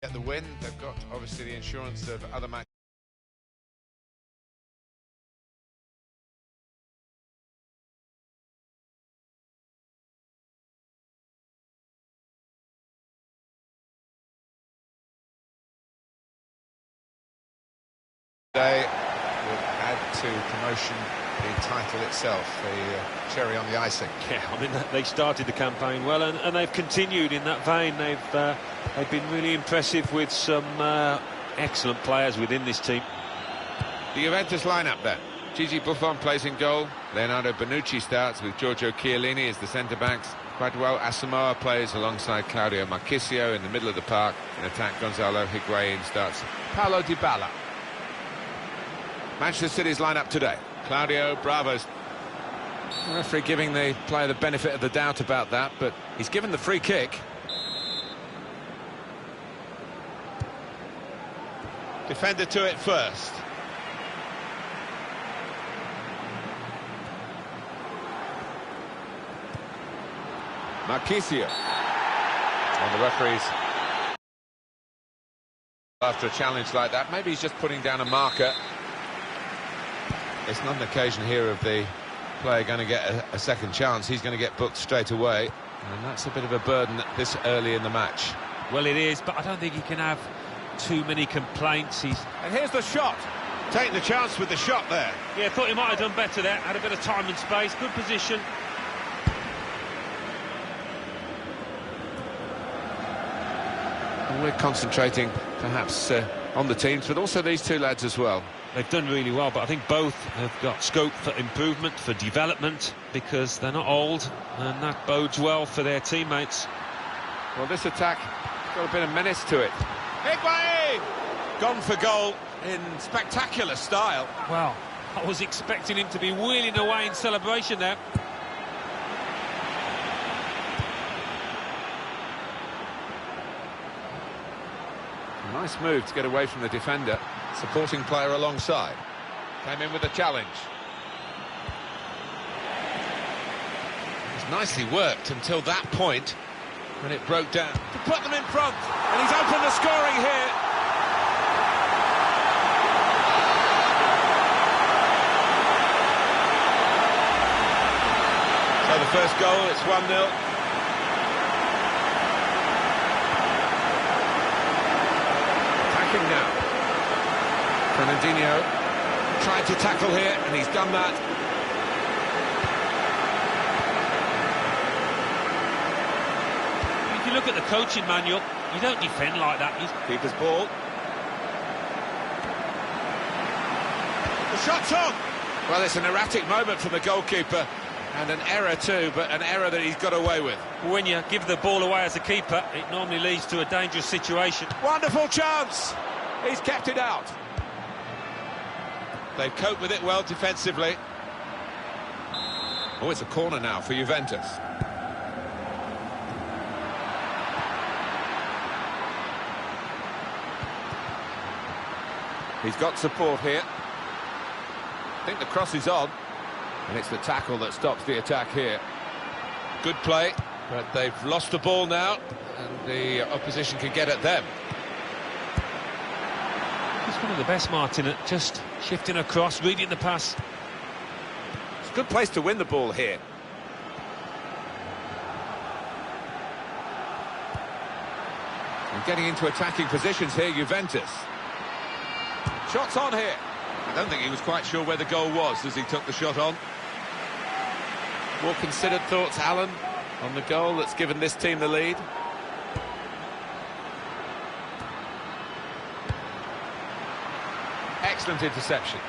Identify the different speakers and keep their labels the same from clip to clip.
Speaker 1: Get the win. They've got obviously the insurance of other matches. Today would add to promotion the title itself, the cherry on the icing.
Speaker 2: Yeah, I mean, they started the campaign well, and they've continued in that vein. They've been really impressive with some excellent players within this team.
Speaker 1: The Juventus lineup then. Gigi Buffon plays in goal. Leonardo Bonucci starts with Giorgio Chiellini as the centre-backs. Quadrado Asamoah plays alongside Claudio Marchisio in the middle of the park. In attack, Gonzalo Higuain starts. Paulo Dybala. Manchester City's lineup today. Claudio Bravo's. The referee giving the player the benefit of the doubt about that, but he's given the free kick. Defender to it first. Marchisio. And the referee's after a challenge like that. Maybe he's just putting down a marker. It's not an occasion here of the player going to get a second chance. He's going to get booked straight away, and that's a bit of a burden this early in the match.
Speaker 2: Well, it is, but I don't think he can have too many complaints.
Speaker 1: And here's the shot. Taking the chance with the shot there.
Speaker 2: Yeah, thought he might have done better there. Had a bit of time and space, good position.
Speaker 1: And we're concentrating perhaps on the teams, but also these two lads as well.
Speaker 2: They've done really well, but I think both have got scope for improvement, for development, because they're not old, and that bodes well for their teammates.
Speaker 1: Well, this attack got a bit of menace to it. Higuain! Gone for goal in spectacular style.
Speaker 2: Well, I was expecting him to be wheeling away in celebration there.
Speaker 1: A nice move to get away from the defender. Supporting player alongside. Came in with a challenge. It's nicely worked until that point when it broke down. To put them in front, and he's opened the scoring here. So the first goal, it's 1-0. Attacking now. Fernandinho tried to tackle here, and he's done that.
Speaker 2: If you look at the coaching manual, you don't defend like that.
Speaker 1: Keeper's ball. The shot's on! Well, it's an erratic moment from the goalkeeper, and an error too, but an error that he's got away with.
Speaker 2: When you give the ball away as a keeper, it normally leads to a dangerous situation.
Speaker 1: Wonderful chance! He's kept it out. They've coped with it well defensively. Oh, it's a corner now for Juventus. He's got support here. I think the cross is on. And it's the tackle that stops the attack here. Good play, but they've lost the ball now, and the opposition can get at them.
Speaker 2: He's one of the best, Martin, at just shifting across, reading the pass.
Speaker 1: It's a good place to win the ball here. And getting into attacking positions here, Juventus. Shots on here. I don't think he was quite sure where the goal was as he took the shot on. More considered thoughts, Alan, on the goal that's given this team the lead. Excellent interception.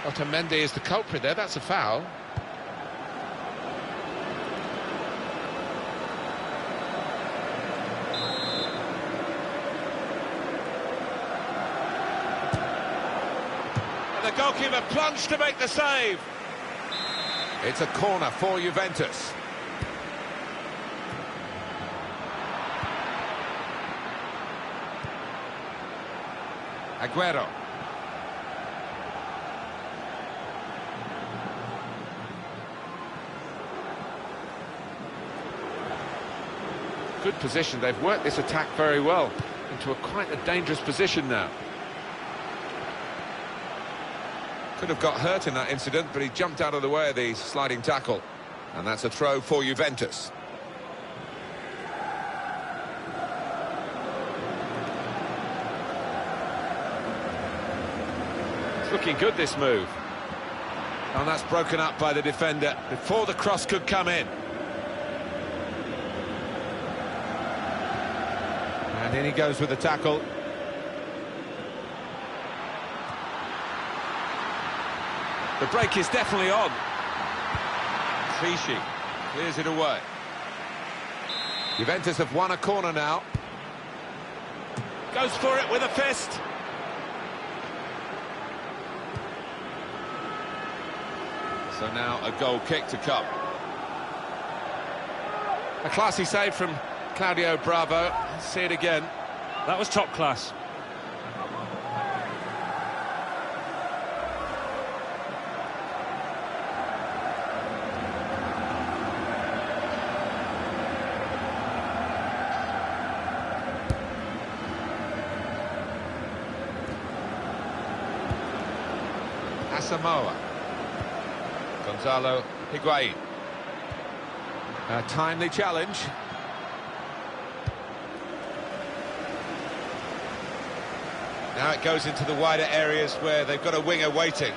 Speaker 1: Otamendi is the culprit there, that's a foul. And the goalkeeper plunged to make the save. It's a corner for Juventus. Aguero. Good position. They've worked this attack very well. into quite a dangerous position now. Could have got hurt in that incident, but he jumped out of the way of the sliding tackle. And that's a throw for Juventus. It's looking good, this move. And that's broken up by the defender before the cross could come in. And in he goes with the tackle. The break is definitely on. Clichy clears it away. Juventus have won a corner now. Goes for it with a fist. So now a goal kick to come. A classy save from Claudio Bravo. Let's see it again.
Speaker 2: That was top class.
Speaker 1: Asamoah. Gonzalo Higuain. A timely challenge. Now it goes into the wider areas where they've got a winger waiting.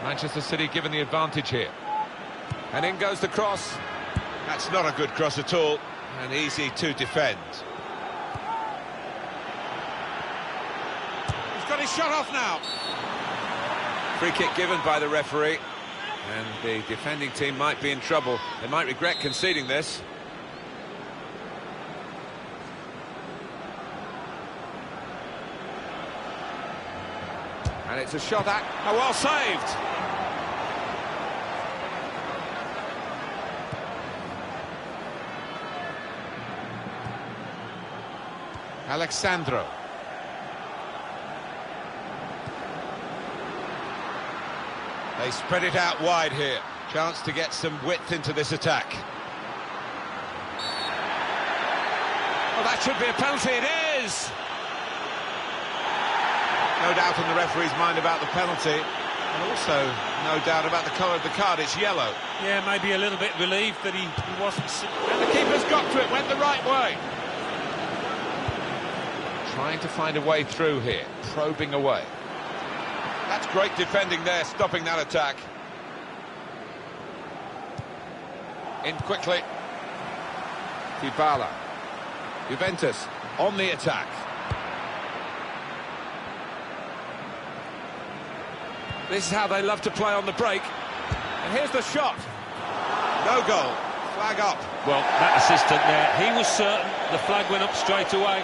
Speaker 1: Manchester City given the advantage here. And in goes the cross. That's not a good cross at all, and easy to defend. He's got his shot off now. Free kick given by the referee, and the defending team might be in trouble. They might regret conceding this. And it's a shot at... Oh, well saved! Alexandro. They spread it out wide here. Chance to get some width into this attack. Oh, that should be a penalty. It is! No doubt in the referee's mind about the penalty, and also no doubt about the colour of the card. It's yellow.
Speaker 2: Yeah, maybe a little bit relieved that he wasn't...
Speaker 1: And the keeper's got to it, went the right way. Trying to find a way through here, probing away. That's great defending there, stopping that attack. In quickly. Dybala. Juventus on the attack. This is how they love to play on the break. And here's the shot. No goal. Flag up.
Speaker 2: Well, that assistant there, he was certain the flag went up straight away.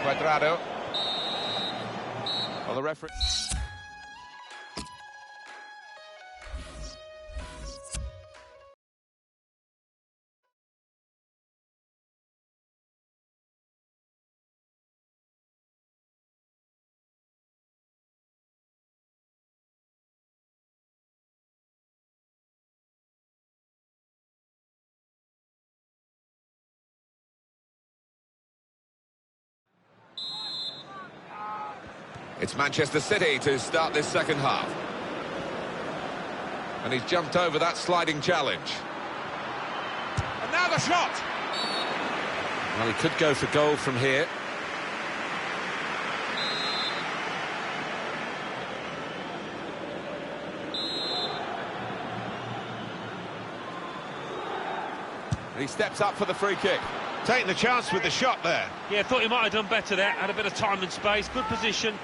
Speaker 1: Cuadrado. Well, the referee... It's Manchester City to start this second half. And he's jumped over that sliding challenge. And now the shot! Well, he could go for goal from here. And he steps up for the free kick. Taking the chance with the shot there.
Speaker 2: Yeah, thought he might have done better there. Had a bit of time and space. Good position.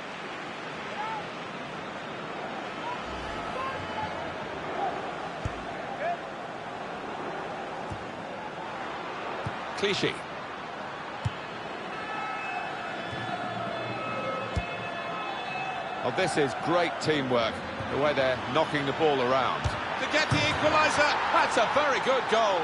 Speaker 1: Clichy. Oh, this is great teamwork, the way they're knocking the ball around. To get the equaliser, that's a very good goal.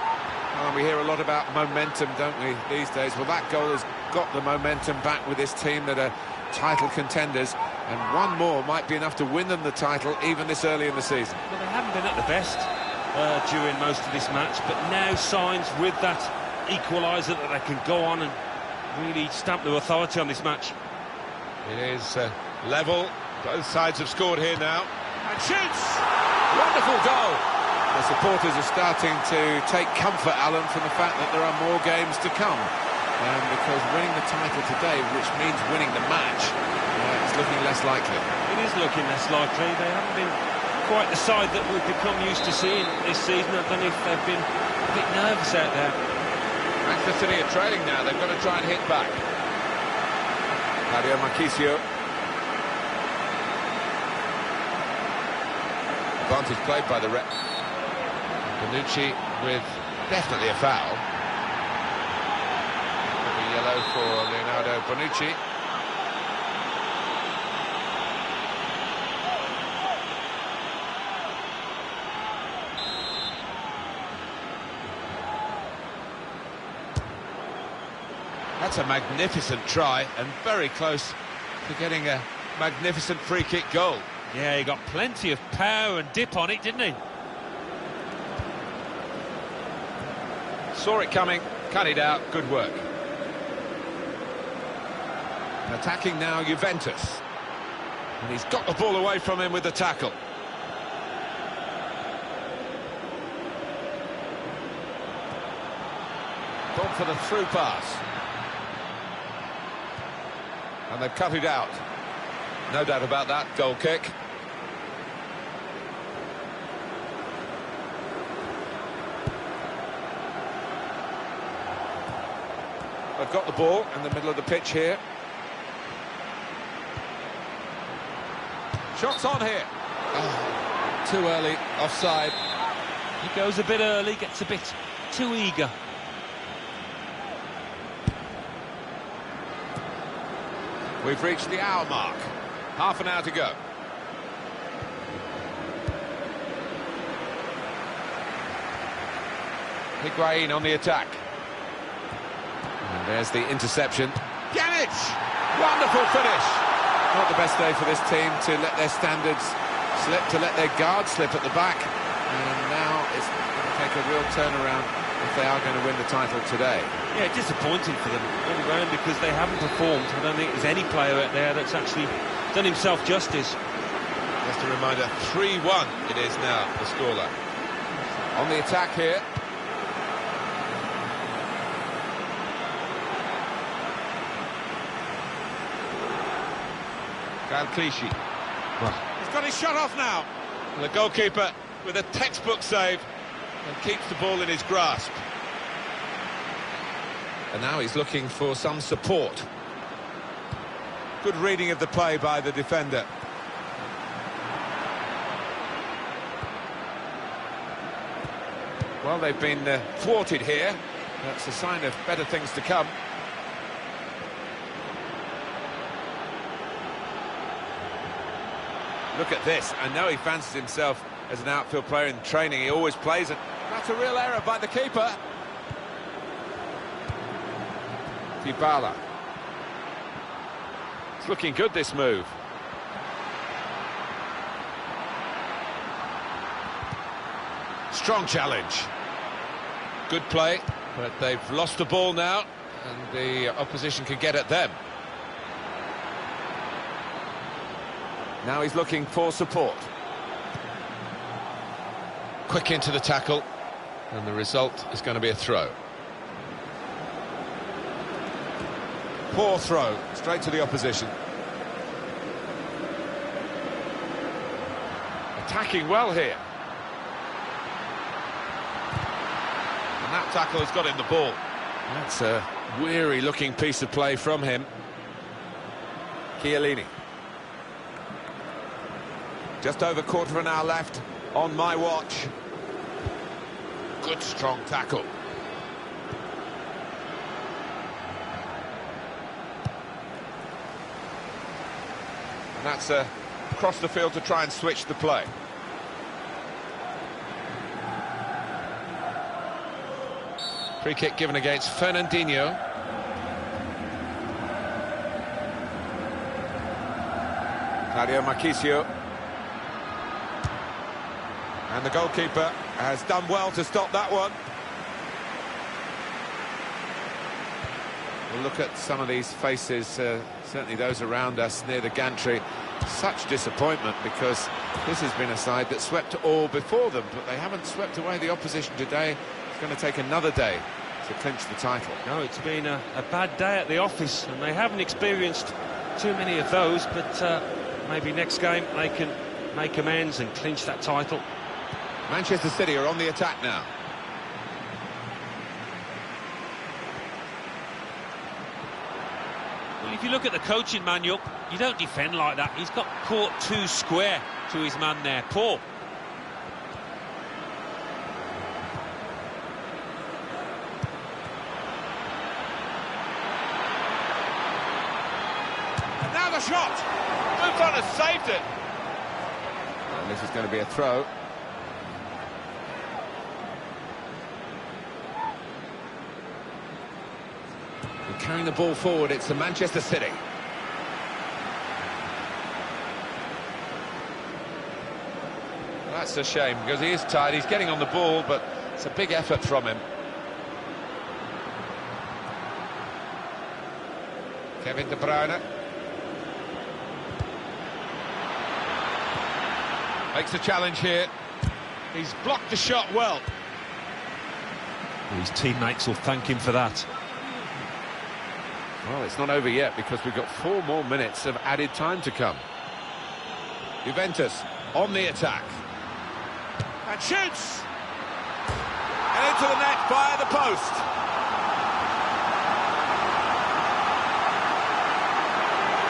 Speaker 1: Oh, we hear a lot about momentum, don't we, these days? Well, that goal has got the momentum back with this team that are title contenders, and one more might be enough to win them the title even this early in the season.
Speaker 2: Well, they haven't been at the best. during most of this match, but now signs with that equaliser that they can go on and really stamp their authority on this match.
Speaker 1: It is level. Both sides have scored here now. And shoots! Wonderful goal! The supporters are starting to take comfort, Alan, from the fact that there are more games to come. Because winning the title today, which means winning the match, is looking less likely.
Speaker 2: It is looking less likely. They haven't been quite the side that we've become used to seeing this season. I don't know if they've been a bit nervous out there.
Speaker 1: Manchester City are trailing now. They've got to try and hit back. Mario Marchisio. Advantage played by the rep. Bonucci with definitely a foul. A yellow for Leonardo Bonucci. That's a magnificent try and very close to getting a magnificent free kick goal.
Speaker 2: Yeah, he got plenty of power and dip on it, didn't he?
Speaker 1: Saw it coming, cut it out, good work. Attacking now Juventus. And he's got the ball away from him with the tackle. Gone for the through pass. And they've cut it out. No doubt about that, goal kick. They've got the ball in the middle of the pitch here. Shots on here. Oh, too early, offside.
Speaker 2: He goes a bit early, gets a bit too eager.
Speaker 1: We've reached the hour mark. Half an hour to go. Higuain on the attack. And there's the interception. Pjanic! Wonderful finish! Not the best day for this team to let their standards slip, to let their guard slip at the back. And now it's going to take a real turnaround if they are going to win the title today.
Speaker 2: Yeah, disappointing for them all round because they haven't performed. I don't think there's any player out there that's actually done himself justice.
Speaker 1: Just a reminder, 3-1 it is now, the scoreline. On the attack here. Kyle Clichy. He's got his shot off now. And the goalkeeper with a textbook save and keeps the ball in his grasp. And now he's looking for some support. Good reading of the play by the defender. Well, they've been thwarted here. That's a sign of better things to come. Look at this. I know he fancies himself as an outfield player in training. He always plays it. That's a real error by the keeper. Dybala. It's looking good, this move. Strong challenge. Good play, but they've lost the ball now, and the opposition can get at them. Now he's looking for support. Quick into the tackle, and the result is going to be a throw. Poor throw, straight to the opposition. Attacking well here. And that tackle has got him the ball. That's a weary-looking piece of play from him. Chiellini. Just over quarter of an hour left on my watch. Good strong tackle. And that's across the field to try and switch the play. Free kick given against Fernandinho. Mario Marchisio. And the goalkeeper has done well to stop that one. We'll look at some of these faces, certainly those around us near the gantry. Such disappointment, because this has been a side that swept all before them, but they haven't swept away the opposition today. It's going to take another day to clinch the title.
Speaker 2: No, it's been a bad day at the office, and they haven't experienced too many of those, but maybe next game they can make amends and clinch that title.
Speaker 1: Manchester City are on the attack now.
Speaker 2: Well, if you look at the coaching manual, you don't defend like that. He's got caught too square to his man there. Poor.
Speaker 1: And now the shot! Buffon has saved it. And this is going to be a throw. And carrying the ball forward, it's the Manchester City. That's a shame, because he is tired. He's getting on the ball, but it's a big effort from him. Kevin De Bruyne. Makes a challenge here. He's blocked the shot well.
Speaker 2: His teammates will thank him for that.
Speaker 1: Well, it's not over yet, because we've got 4 more minutes of added time to come. Juventus on the attack. And shoots! And into the net via the post.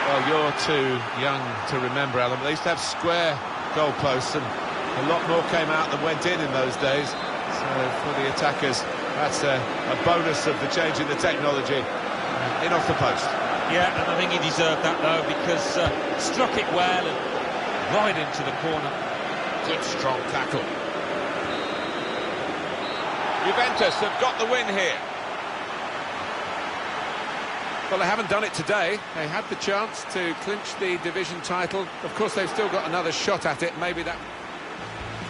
Speaker 1: Well, you're too young to remember, Alan. They used to have square goalposts, and a lot more came out than went in those days. So for the attackers, that's a bonus of the change in the technology. In off the post.
Speaker 2: Yeah, and I think he deserved that, though, because struck it well and right into the corner.
Speaker 1: Good, strong tackle. Juventus have got the win here. Well, they haven't done it today. They had the chance to clinch the division title. Of course, they've still got another shot at it. Maybe that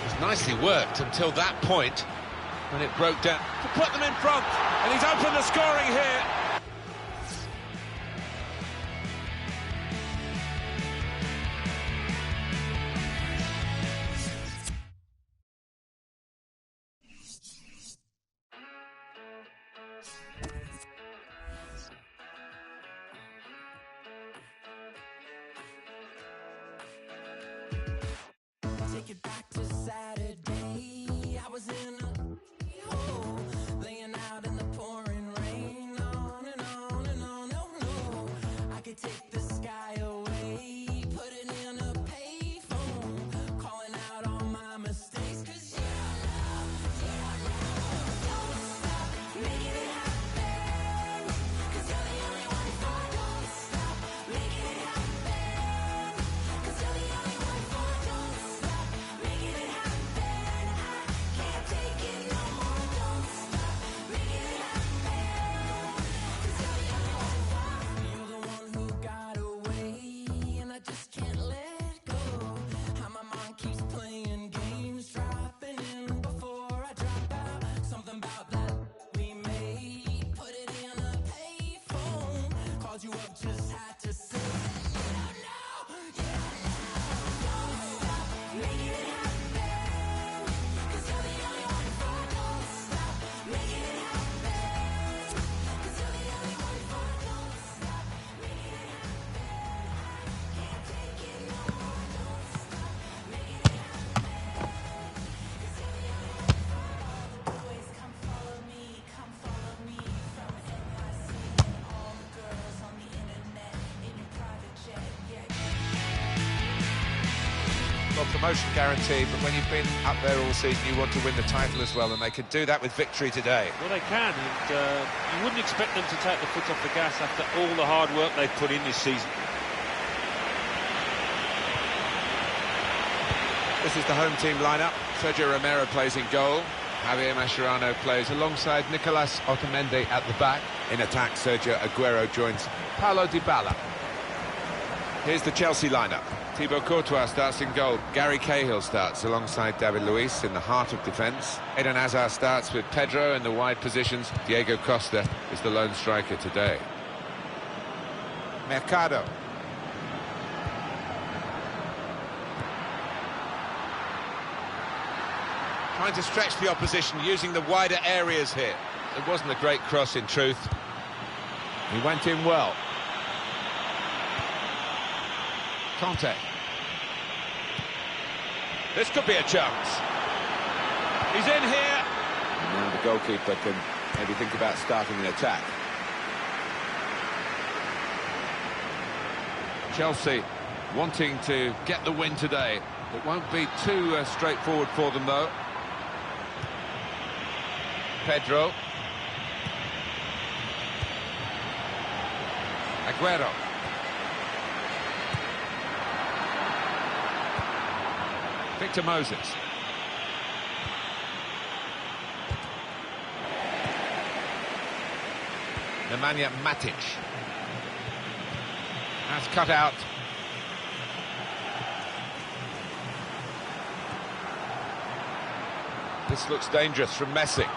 Speaker 1: was nicely worked until that point when it broke down to put them in front. And he's opened the scoring here.
Speaker 3: Take it back to Saturday. I was in a hole, laying out in the pouring rain, on and on and on. Oh no, I could take the sky away, put it in a payphone, calling out all my mistakes. 'Cause you know, don't stop making it happen. 'Cause you're the only one for. Don't stop making it happen. 'Cause you're the only one for. Don't stop making it happen. I can't take it no more. Don't stop making it happen. 'Cause you're the only one for. You're the one who got away, and I just can't let go. How my mind keeps playing games, dropping in before I drop out. Something about that we made, put it in a payphone, called you up, just had to say, you don't know, don't stop making it happen. 'Cause you're the only one for. Don't stop making it happen. 'Cause you're the only one for. Don't stop making it happen. I can't take it no more. Don't stop making it happen. 'Cause you're the only one for. All the boys come follow me from NYC, and all the girls on the internet in your private jet. Yeah.
Speaker 1: Well, promotion guaranteed, but when you've been up there all season, you want to win the title as well, and they could do that with victory today.
Speaker 2: Well, they can, and you wouldn't expect them to take the foot off the gas after all the hard work they've put in this season.
Speaker 1: This is the home team lineup. Sergio Romero plays in goal. Javier Mascherano plays alongside Nicolas Otamendi at the back. In attack, Sergio Aguero joins Paulo Dybala. Here's the Chelsea lineup. Thibaut Courtois starts in goal. Gary Cahill starts alongside David Luiz in the heart of defence. Eden Hazard starts with Pedro in the wide positions. Diego Costa is the lone striker today. Mercado. Trying to stretch the opposition, using the wider areas here. It wasn't a great cross in truth. He went in well. Conte. This could be a chance. He's in here. And now the goalkeeper can maybe think about starting an attack. Chelsea wanting to get the win today. It won't be too straightforward for them, though. Pedro. Aguero. Victor Moses. Nemanja Matic. That's cut out. This looks dangerous from Messi.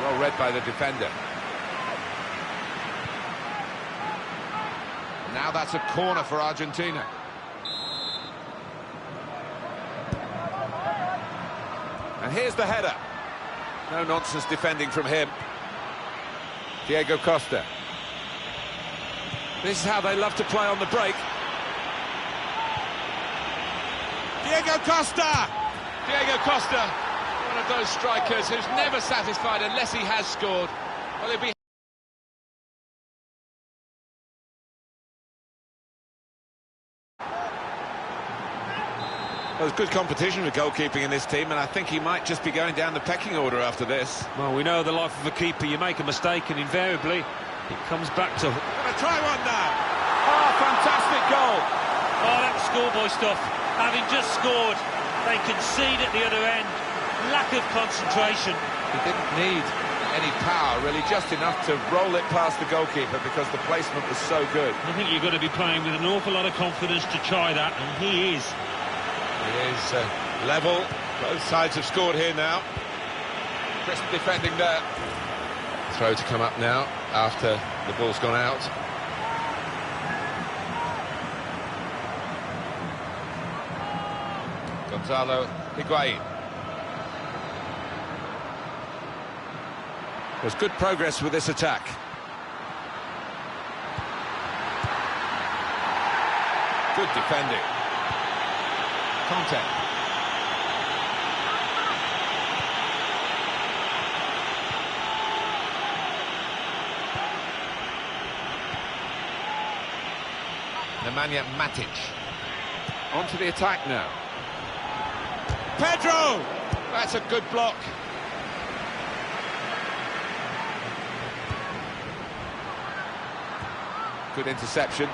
Speaker 1: Well read by the defender. Now that's a corner for Argentina. And here's the header. No nonsense defending from him. Diego Costa. This is how they love to play on the break. Diego Costa! Diego Costa, one of those strikers who's never satisfied unless he has scored. Well, he'll be... Well, there's good competition with goalkeeping in this team, and I think he might just be going down the pecking order after this.
Speaker 2: Well, we know the life of a keeper. You make a mistake, and invariably it comes back to...
Speaker 1: Gonna try one now. Oh, fantastic goal.
Speaker 2: Oh, that's schoolboy stuff. Having just scored, they concede at the other end. Lack of concentration.
Speaker 1: He didn't need any power, really, just enough to roll it past the goalkeeper because the placement was so good.
Speaker 2: I think you've got to be playing with an awful lot of confidence to try that, and he is.
Speaker 1: It is level. Both sides have scored here now. Crisp defending there. Throw to come up now after the ball's gone out. Gonzalo Higuain. There's good progress with this attack. Good defending. Conte. Nemanja Matic. Onto the attack now. Pedro! That's a good block. Good interception.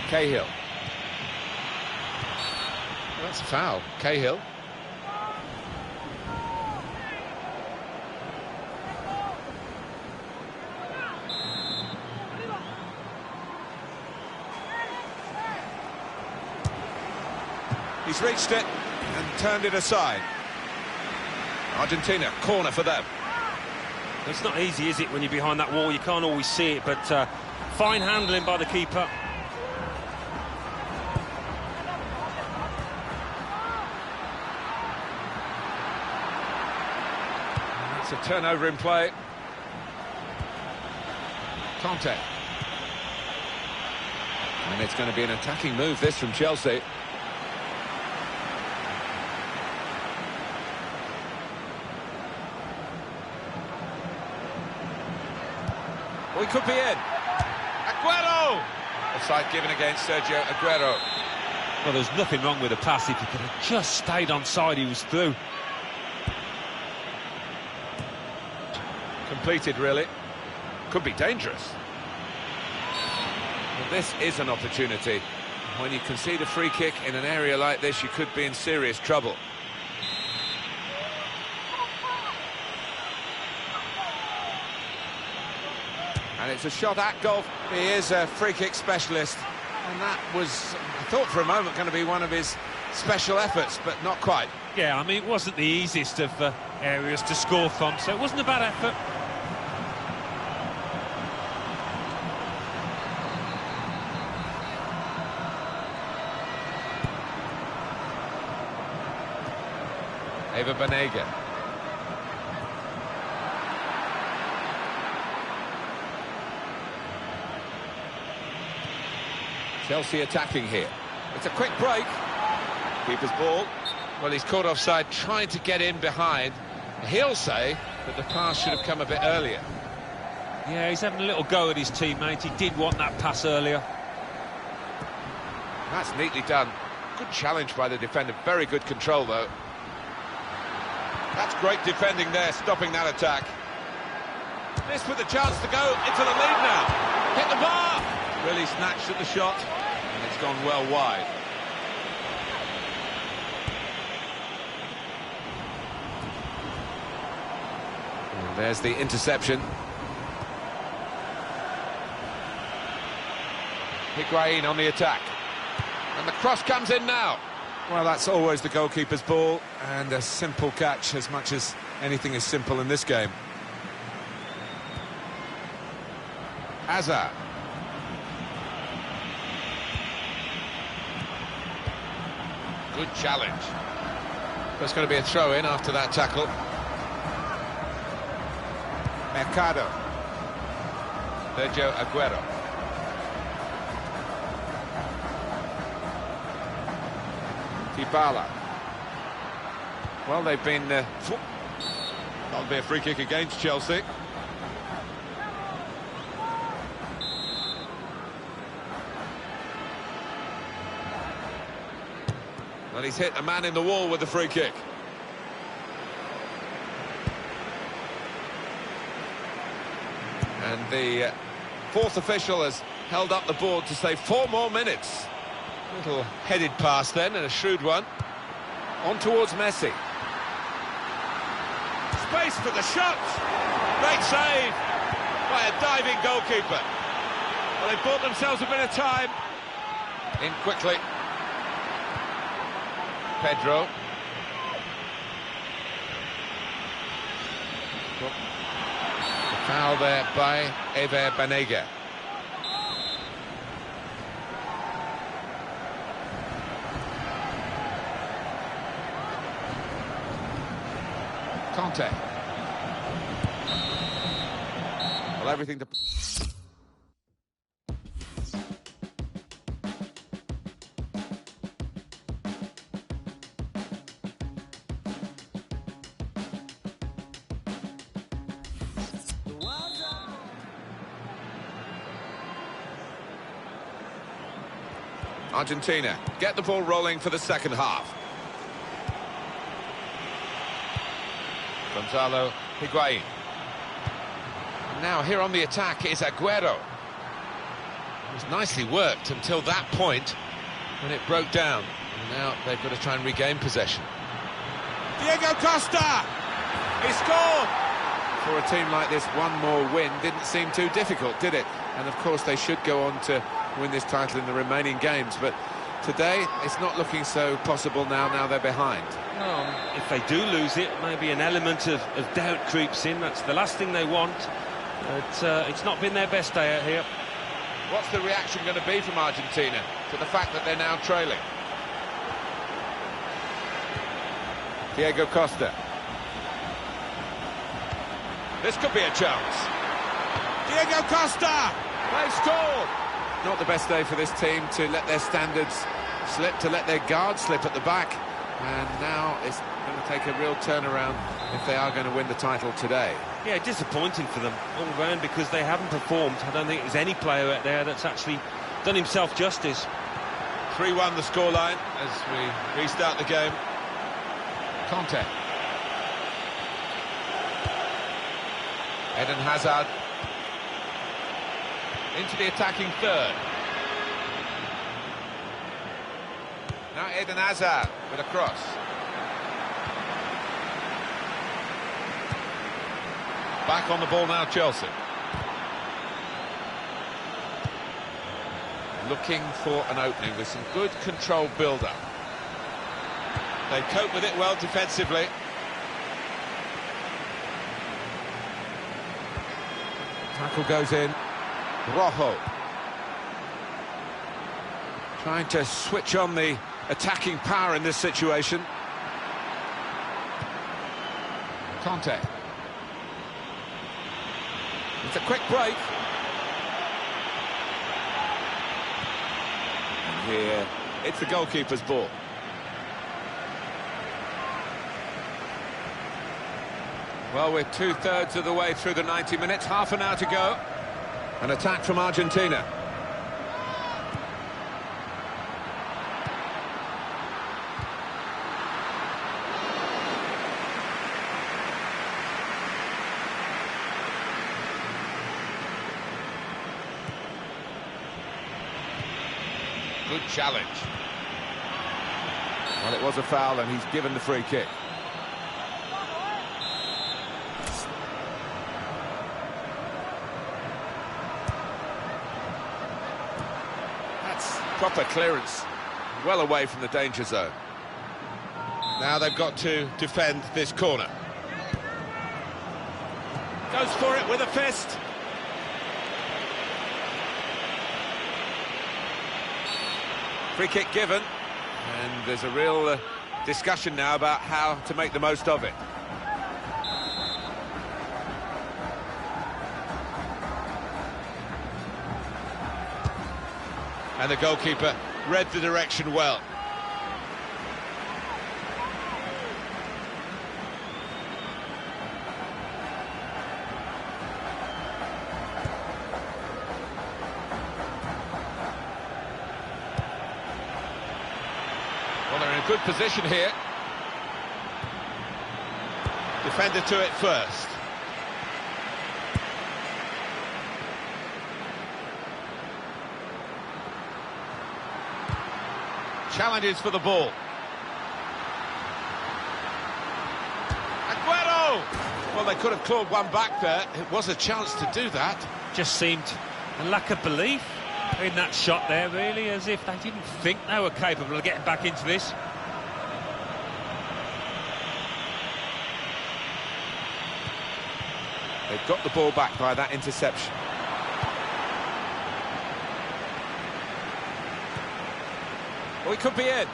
Speaker 1: Cahill. Well, that's a foul. Cahill. He's reached it and turned it aside. Argentina, corner for them.
Speaker 2: It's not easy, is it, when you're behind that wall? You can't always see it, but fine handling by the keeper.
Speaker 1: It's a turnover in play. Conte. And it's going to be an attacking move, this, from Chelsea. Well, he could be in. Aguero! Offside given against Sergio Aguero.
Speaker 2: Well, there's nothing wrong with the pass. If he could have just stayed onside, he was through.
Speaker 1: Completed, really. Could be dangerous. Well, this is an opportunity. When you concede a free kick in an area like this, you could be in serious trouble. And it's a shot at goal. He is a free-kick specialist. And that was, I thought for a moment, going to be one of his special efforts, but not quite.
Speaker 2: Yeah, I mean, it wasn't the easiest of areas to score from, so it wasn't a bad effort.
Speaker 1: Eva Banega. Chelsea attacking here. It's a quick break. Keeper's ball. Well, he's caught offside, trying to get in behind. He'll say that the pass should have come a bit earlier.
Speaker 2: Yeah, he's having a little go at his teammate. He did want that pass earlier.
Speaker 1: That's neatly done. Good challenge by the defender. Very good control, though. That's great defending there, stopping that attack. This with a chance to go into the lead now. Hit the bar! Really snatched at the shot, and it's gone well wide. And there's the interception. Higuain on the attack. And the cross comes in now. Well, that's always the goalkeeper's ball, and a simple catch, as much as anything is simple in this game. Hazard. Good challenge. There's going to be a throw-in after that tackle. Mercado. Sergio Aguero. Dybala. Well, they've been... that'll be a free kick against Chelsea. Well, he's hit a man in the wall with the free kick. And the fourth official has held up the board to say 4 more minutes. Little headed pass then, and a shrewd one. On towards Messi. Space for the shot. Great save by a diving goalkeeper. Well, they've bought themselves a bit of time. In quickly. Pedro. The foul there by Eva Banega. Conte. Well, everything to... Argentina get the ball rolling for the second half. Gonzalo Higuain. Now here on the attack is Aguero. It was nicely worked until that point when it broke down. And now they've got to try and regain possession. Diego Costa! He scored! For a team like this, one more win didn't seem too difficult, did it? And of course they should go on to win this title in the remaining games, but today it's not looking so possible now they're behind.
Speaker 2: Well, if they do lose it, maybe an element of doubt creeps in. That's the last thing they want. But it's not been their best day out here.
Speaker 1: What's the reaction going to be from Argentina to the fact that they're now trailing? Diego Costa. This could be a chance. Diego Costa! They've scored! Not the best day for this team to let their standards slip, to let their guard slip at the back. And now it's going to take a real turnaround if they are going to win the title today.
Speaker 2: Yeah, disappointing for them all round because they haven't performed. I don't think there's any player out there that's actually done himself justice.
Speaker 1: 3-1 the scoreline as we restart the game. Conte. Eden Hazard. Into the attacking third. Now Eden Hazard with a cross. Back on the ball now, Chelsea. looking for an opening with some good controlled build-up. They cope with it well defensively. Tackle goes in. Rojo. Trying to switch on the attacking power in this situation. Conte. It's a quick break. And here, it's the goalkeeper's ball. Well, we're two-thirds of the way through the 90 minutes, half an hour to go. An attack from Argentina. Good challenge. Well, it was a foul and he's given the free kick. That's proper clearance. Well away from the danger zone. Now they've got to defend this corner. Goes for it with a fist. Free kick given, and there's a real discussion now about how to make the most of it. And the goalkeeper read the direction well. Well, they're in a good position here. Defender to it first. Challenges for the ball. Aguero! Well, they could have clawed one back there. It was a chance to do that.
Speaker 2: Just seemed a lack of belief in that shot there, really, as if they didn't think they were capable of getting back into this.
Speaker 1: They've got the ball back by that interception. Oh, he could be in.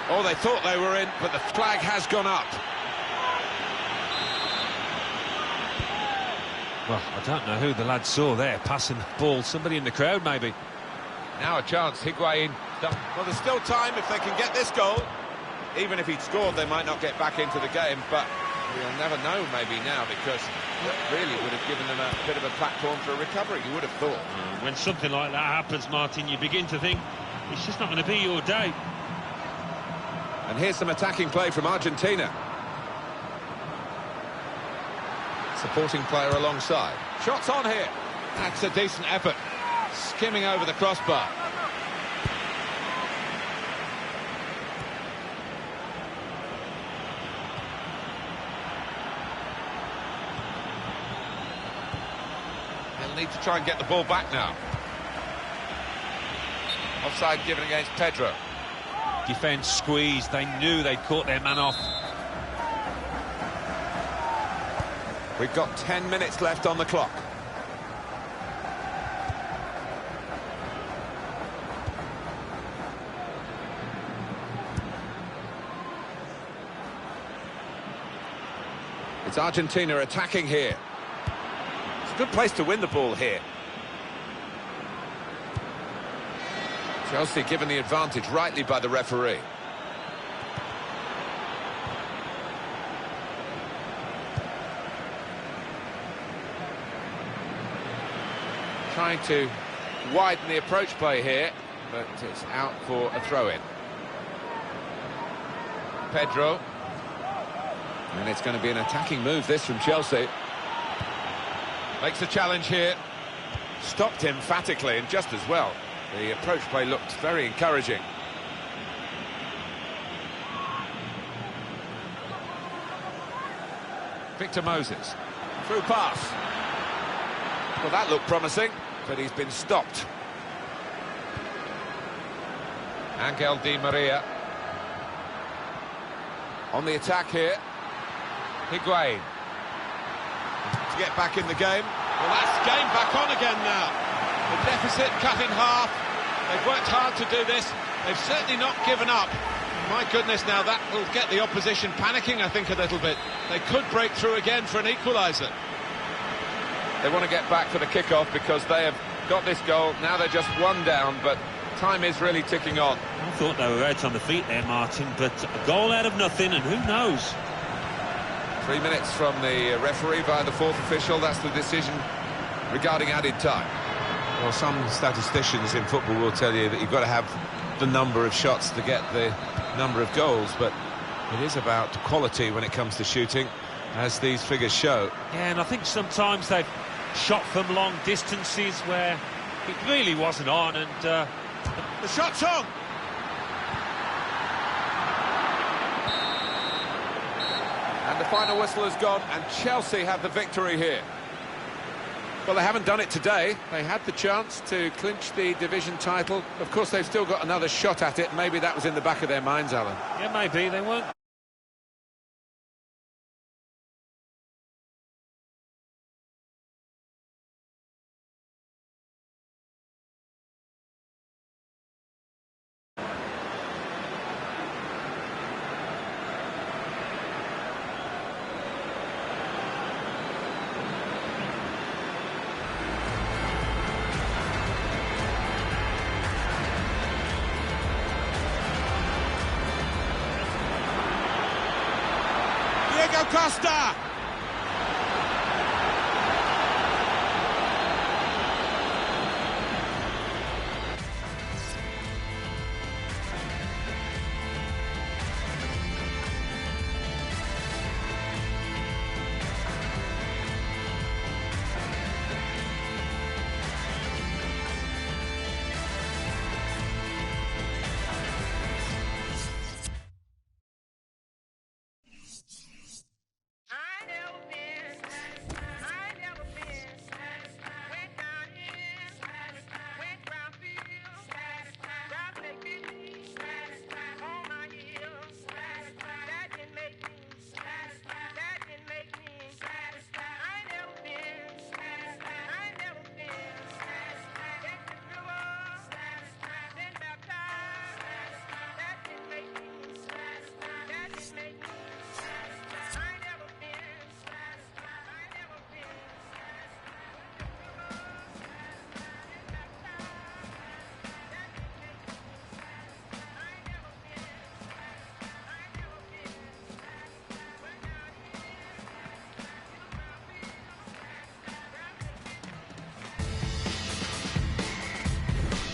Speaker 1: Oh, they thought they were in, but the flag has gone up.
Speaker 2: Well, I don't know who the lad saw there, passing the ball. Somebody in the crowd, maybe.
Speaker 1: Now a chance, Higuain. Well, there's still time if they can get this goal. Even if he'd scored, they might not get back into the game, but we'll never know maybe now, because that really would have given them a bit of a platform for a recovery, you would have thought.
Speaker 2: When something like that happens, Martin, you begin to think it's just not going to be your day.
Speaker 1: And here's some attacking play from Argentina. Supporting player alongside. Shots on here. That's a decent effort. Skimming over the crossbar. They'll need to try and get the ball back now. Offside given against Pedro.
Speaker 2: Defence squeezed. They knew they'd caught their man off.
Speaker 1: We've got 10 minutes left on the clock. It's Argentina attacking here. It's a good place to win the ball here. Chelsea given the advantage rightly by the referee. Trying to widen the approach play here, but it's out for a throw-in. Pedro. And it's going to be an attacking move, this, from Chelsea. Makes a challenge here. Stopped emphatically, and just as well. The approach play looked very encouraging. Victor Moses. Through pass. Well, that looked promising, but he's been stopped. Angel Di Maria. On the attack here. Higuain. To get back in the game.
Speaker 2: Well, that's game back on again now. The deficit cut in half. They've worked hard to do this. They've certainly not given up. My goodness, now that will get the opposition panicking, I think, a little bit. They could break through again for an equaliser.
Speaker 1: They want to get back for the kick-off because they have got this goal. Now they're just one down, but time is really ticking on.
Speaker 4: I thought they were out on the feet there, Martin, but a goal out of nothing, and who knows?
Speaker 1: 3 minutes from the referee via the fourth official. That's the decision regarding added time.
Speaker 5: Well, some statisticians in football will tell you that you've got to have the number of shots to get the number of goals, but it is about quality when it comes to shooting, as these figures show.
Speaker 4: Yeah, and I think sometimes they've shot from long distances where it really wasn't on, and
Speaker 1: the shot's on! And the final whistle has gone, and Chelsea have the victory here. Well, they haven't done it today. They had the chance to clinch the division title. Of course, they've still got another shot at it. Maybe that was in the back of their minds, Alan.
Speaker 4: yeah, maybe they weren't.
Speaker 1: Costa!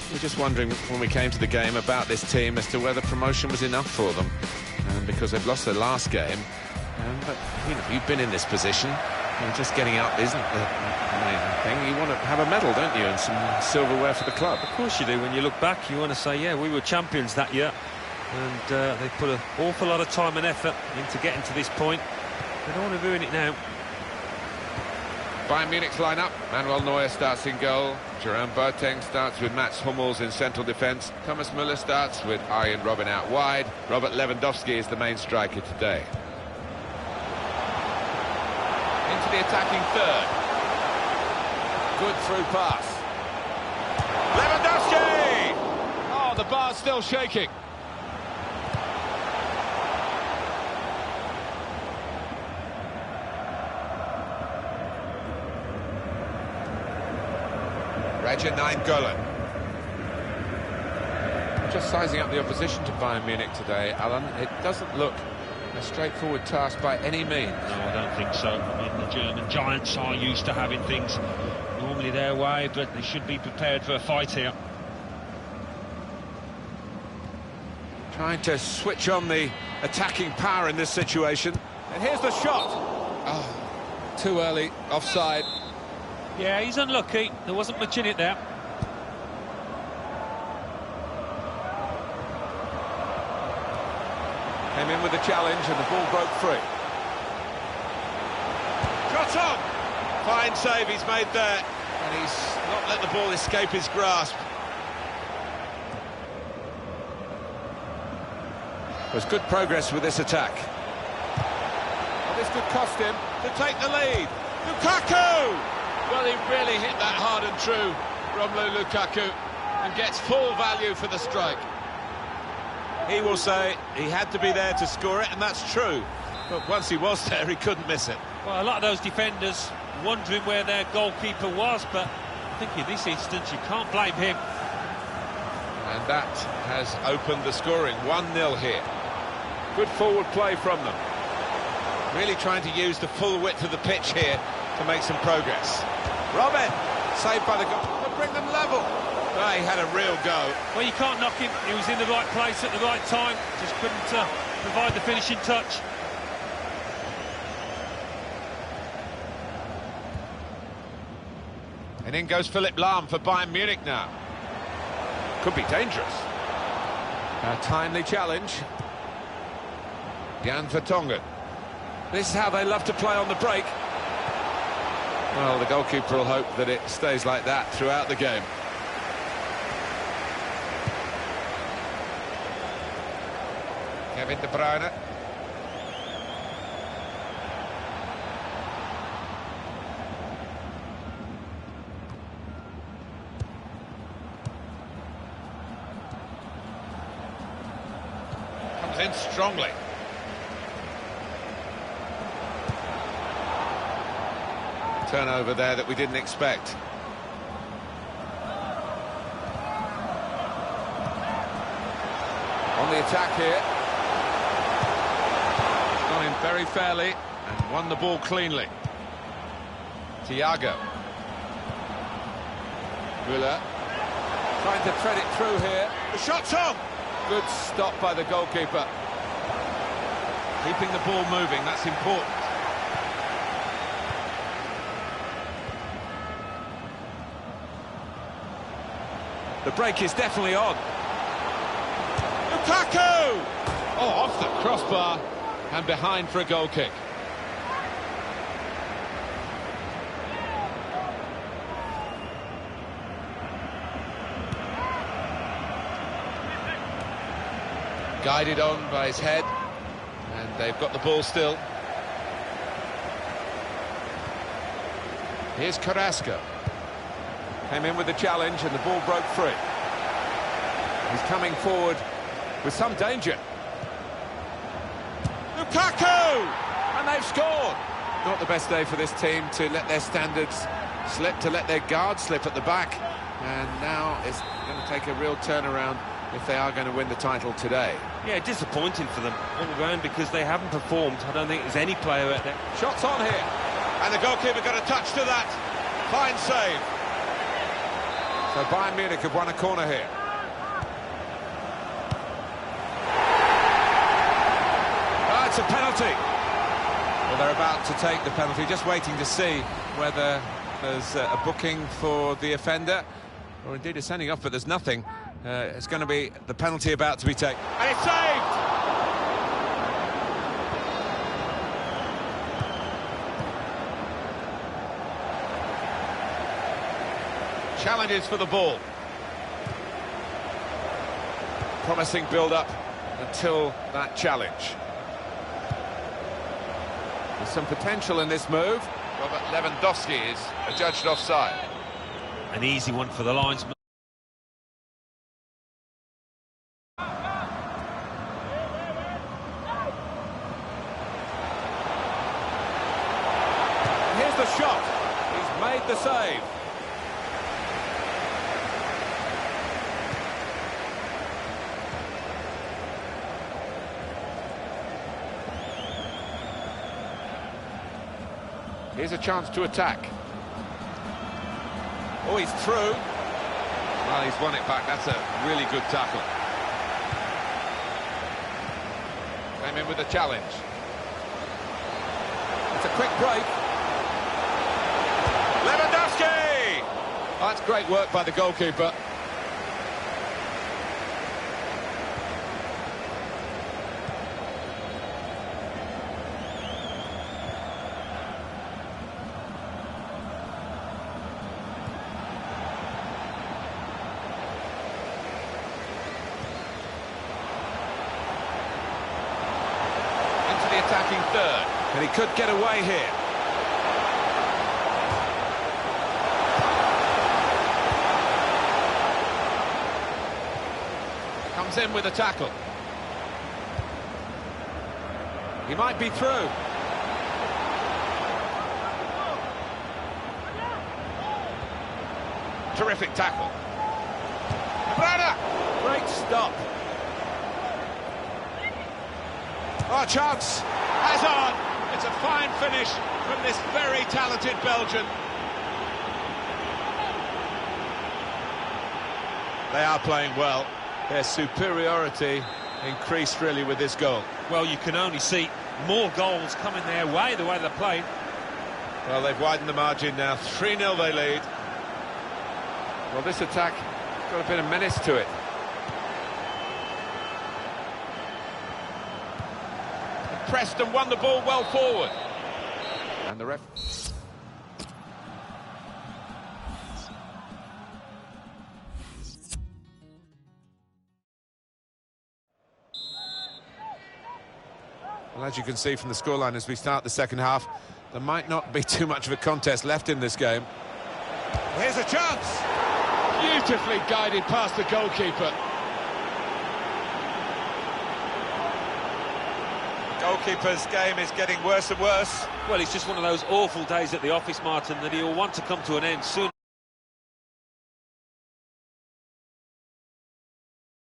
Speaker 1: We're just wondering when we came to the game about this team as to whether promotion was enough for them, because they've lost their last game. But you know, you've been in this position, and just getting up isn't the main thing. You want to have a medal, don't you, and some silverware for the club.
Speaker 4: Of course you do. When you look back, you want to say, yeah, we were champions that year, and they put an awful lot of time and effort into getting to this point. They don't want to ruin it now.
Speaker 1: Bayern Munich's lineup. Manuel Neuer starts in goal. Jerome Boateng starts with Mats Hummels in central defence. Thomas Müller starts with Arjen Robben out wide. Robert Lewandowski is the main striker today. Into the attacking third. Good through pass. Lewandowski! Oh, the bar's still shaking. Nainggolan. Just sizing up the opposition to Bayern Munich today, Alan. It doesn't look a straightforward task by any means.
Speaker 4: No, I don't think so. I mean, the German giants are used to having things normally their way, but they should be prepared for a fight here.
Speaker 1: Trying to switch on the attacking power in this situation. And here's the shot. Oh, too early, offside.
Speaker 4: Yeah, he's unlucky. There wasn't much in it there.
Speaker 1: Came in with the challenge and the ball broke free. Shot on! Fine save he's made there. And he's not let the ball escape his grasp.
Speaker 5: There's good progress with this attack.
Speaker 1: Well, this could cost him to take the lead. Lukaku!
Speaker 2: Well, he really hit that hard and true, Romelu Lukaku, and gets full value for the strike.
Speaker 5: He will say he had to be there to score it, and that's true. But once he was there, he couldn't miss it.
Speaker 4: Well, a lot of those defenders wondering where their goalkeeper was, but I think in this instance you can't blame him.
Speaker 5: And that has opened the scoring. 1-0 here. Good forward play from them. Really trying to use the full width of the pitch here to make some progress. Robin, saved by the goal to bring them level. Oh, he had a real go.
Speaker 4: Well, you can't knock him. He was in the right place at the right time. Just couldn't provide the finishing touch.
Speaker 1: And in goes Philipp Lahm for Bayern Munich now. Could be dangerous. A timely challenge. Jan Vertonghen.
Speaker 5: This is how they love to play on the break.
Speaker 1: Well, the goalkeeper will hope that it stays like that throughout the game. Kevin De Bruyne. Comes in strongly. Turnover there that we didn't expect. On the attack here. Gone in very fairly and won the ball cleanly. Thiago. Müller. Trying to thread it through here. The shot's on! Good stop by the goalkeeper. Keeping the ball moving, that's important.
Speaker 5: The break is definitely on.
Speaker 1: Lukaku! Oh, off the crossbar and behind for a goal kick. Guided on by his head, and they've got the ball still. Here's Carrasco. Came in with the challenge and the ball broke free. He's coming forward with some danger. Lukaku! And they've scored! Not the best day for this team to let their standards slip, to let their guard slip at the back. And now it's going to take a real turnaround if they are going to win the title today.
Speaker 4: Yeah, disappointing for them all round because they haven't performed. I don't think there's any player out there.
Speaker 1: Shots on here. And the goalkeeper got a touch to that. Fine save. So Bayern Munich have won a corner here. Oh, it's a penalty. Well, they're about to take the penalty, just waiting to see whether there's a booking for the offender, or indeed a sending off, but there's nothing. It's going to be the penalty about to be taken. And it's saved! Challenges for the ball. Promising build-up until that challenge. There's some potential in this move. Robert Lewandowski is adjudged offside.
Speaker 4: An easy one for the linesman.
Speaker 1: Here's the shot. He's made the save. Here's a chance to attack. Oh, he's through. Well, he's won it back. That's a really good tackle. Came in with a challenge. It's a quick break. Lewandowski! Oh, that's great work by the goalkeeper. attacking third.
Speaker 5: And he could get away here.
Speaker 1: Comes in with a tackle. He might be through. Terrific tackle. Brana! Great stop.
Speaker 5: Oh, chance!
Speaker 2: Hazard! It's a fine finish from this very talented Belgian.
Speaker 5: They are playing well. Their superiority increased really with this goal.
Speaker 4: Well, you can only see more goals coming their way, the way they're playing.
Speaker 5: Well, they've widened the margin now. 3-0 they lead.
Speaker 1: Well, this attack got a bit of menace to it. Pressed and won the ball well forward. And the ref...
Speaker 5: Well, as you can see from the scoreline as we start the second half, there might not be too much of a contest left in this game. Here's a chance!
Speaker 2: Beautifully guided past the goalkeeper.
Speaker 5: Goalkeeper's game is getting worse and worse.
Speaker 4: Well, it's just one of those awful days at the office, Martin, that he'll want to come to an end soon.